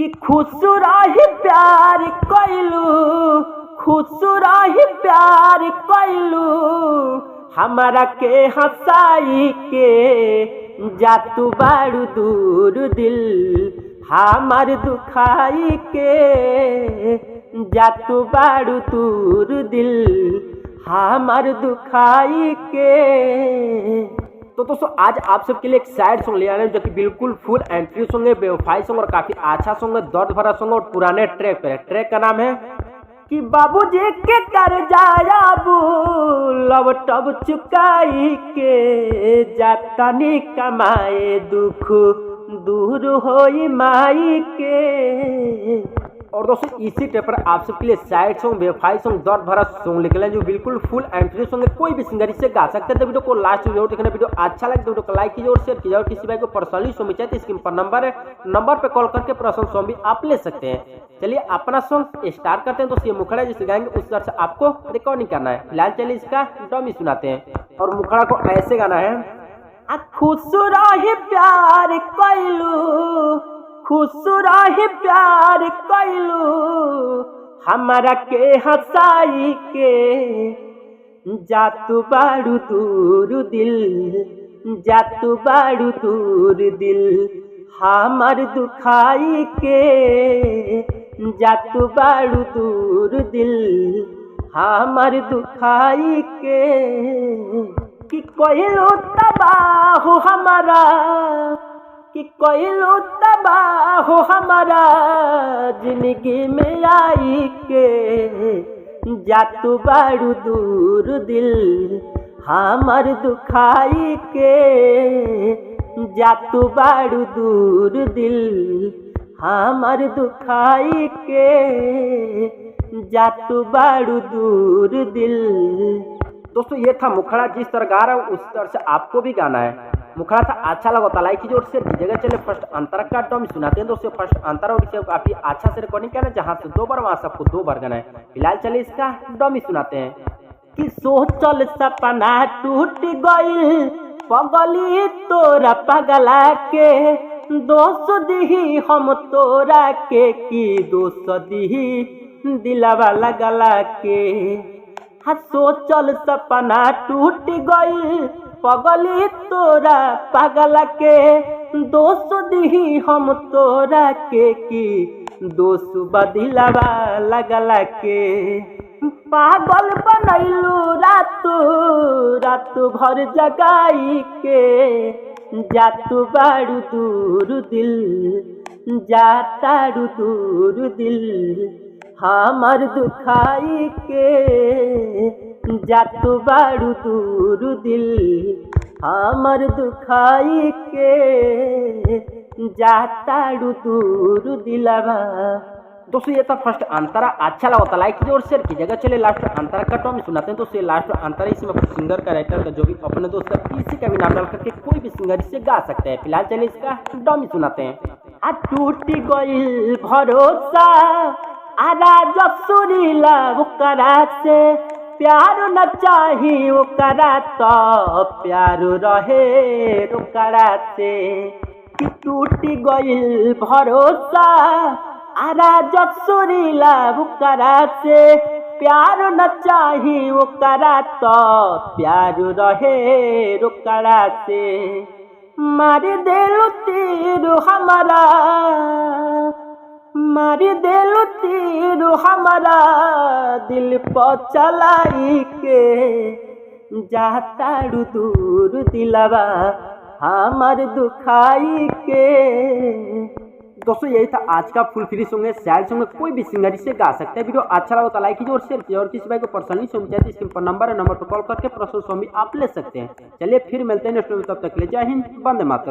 कि खुश रही प्यार कैलू, खुश रही प्यार कैलू, हमारा के हंसाई के जातू बारू दूर दिल, हमार दुखाई के जातू बारू दूर दिल, हमार दुखाई के। तो दोस्तों आज आप सबके लिए एक सैड सॉन्ग ले आए हैं जो कि बिल्कुल फुल एंट्री सॉन्ग है, बेवफाई सॉन्ग और काफी अच्छा सॉन्ग है, दर्द भरा सॉन्ग और पुराने ट्रैक पर है। ट्रैक का नाम है कि बाबूजी के कर जाया लव टब चुकाई के, जातनी कमाए दुख दूर होई माई के। और दोस्तों इसी टेप पर आप सबके लिए सैड सॉन्ग, बेवफाई सॉन्ग, दर्द भरा सॉन्ग निकले जो बिल्कुल फुल एंट्री सॉन्ग है, कोई भी सिंगर इसे गा सकते हैं। तो वीडियो को लास्ट जरूर देखना, वीडियो अच्छा लगे तो वीडियो को लाइक कीजिए और शेयर कीजिए। और किसी भाई को पर्सनली सॉन्ग चाहिए तो स्क्रीन पर नंबर है, नंबर पे कॉल करके पर्सनल सॉन्ग भी आप ले सकते हैं। चलिए अपना सॉन्ग स्टार्ट करते हैं। तो ये मुखड़ा जिसे गाएंगे उस तरह से आपको रिकॉर्डिंग करना है। फिलहाल चलिए इसका डमी सुनाते हैं। और मुखड़ा को ऐसे गाना है, खुश रही प्यार कैलू, खुश रही प्यार कैलू, हमारा के हंसाई के जातू बारू दूर दिल, जातू बारू दूर दिल, हमार दुखाई के जातू बारू दूर दिल, हमार दुखाई के। कि कोइलो तबाह हमारा, कि कोइलो तबाह हमारा जिंदगी में आई के, जातू बारू दूर दिल, हमार दुखाई के जातू बारू दूर दिल, हमार दुखाई के जातू बारू दूर दिल। दोस्तों ये था मुखड़ा, जिस तरह गा रहा हूँ उस तरह से आपको भी गाना है। मुखड़ा था अच्छा लगा तो लाइक कीजिए और शेयर कीजिएगा। चलिए फर्स्ट अंतरा का टॉम सुनाते हैं दोस्तों। फर्स्ट अंतरा और इसे काफी अच्छा से रिकॉर्डिंग करना है, जहाँ से 2 बार वहां से आपको 2 बार गाना है। फिलहाल चलिए इसका डमी सुनाते हैं कि सोचल सपना टूट गई, पगली तोरा पगला के, दोस्त दी हम तोरा के, की दोस्त दी दिलवा लगला के। हाँ सोचल सपना टूट गई, पगली तोरा पागल के, दोस्त दी हम तोरा के, की दोस्त बदिलवा लगला के। पागल बनैलू रातू रातू भर जगाई के, जातू बारू दूर दिल, जातारू दूर दिल, हमार दुखाई के जातू बारू दूर दिल, हमार दुखाई के जातारू दूर दिलवा। दोस्तों ये था फर्स्ट अंतरा, अच्छा लगा तो लाइक कीजिए और शेयर कीजिएगा। चलिए लास्ट अंतरा का टॉम सुनाते हैं। तो ये लास्ट अंतरा इसमें सिंगर का राइटर का जो भी अपने दोस्त इसी का भी नाम डाल करके कोई भी सिंगर इसे गा सकते हैं। फिलहाल चलिए इसका डॉमी सुनाते हैं। आ टूटी गई भरोसा आरा जसुरीला ओकरा से, प्यार न चाही ओकरा तो प्यार रहे ओकरा से। कि टूटी गई भरोसा आरा जसुरीला ओकरा से, प्यार न चाही ओकरा तो प्यार रहे ओकरा से। मार देलू तीर हमारा, मारी देलू तीर हमारा दिल पर चलाई के, जातारू दूर दिलवा हमार दुखाई के। दोस्तों यही था आज का फुल फ्री सॉन्ग है, सैड सॉन्ग है, कोई भी सिंगर इसे गा सकता है। वीडियो अच्छा लगा तो लाइक कीजिए और शेयर कीजिए। और किसी भाई को पर्सनली सॉन्ग चाहिए तो स्क्रीन पर नंबर है, नंबर पर कॉल करके पर्सनल सॉन्ग भी आप ले सकते हैं। चलिए फिर मिलते हैं नेक्स्ट वीडियो, तब तक के लिए जय हिंद, वंदे मातरम।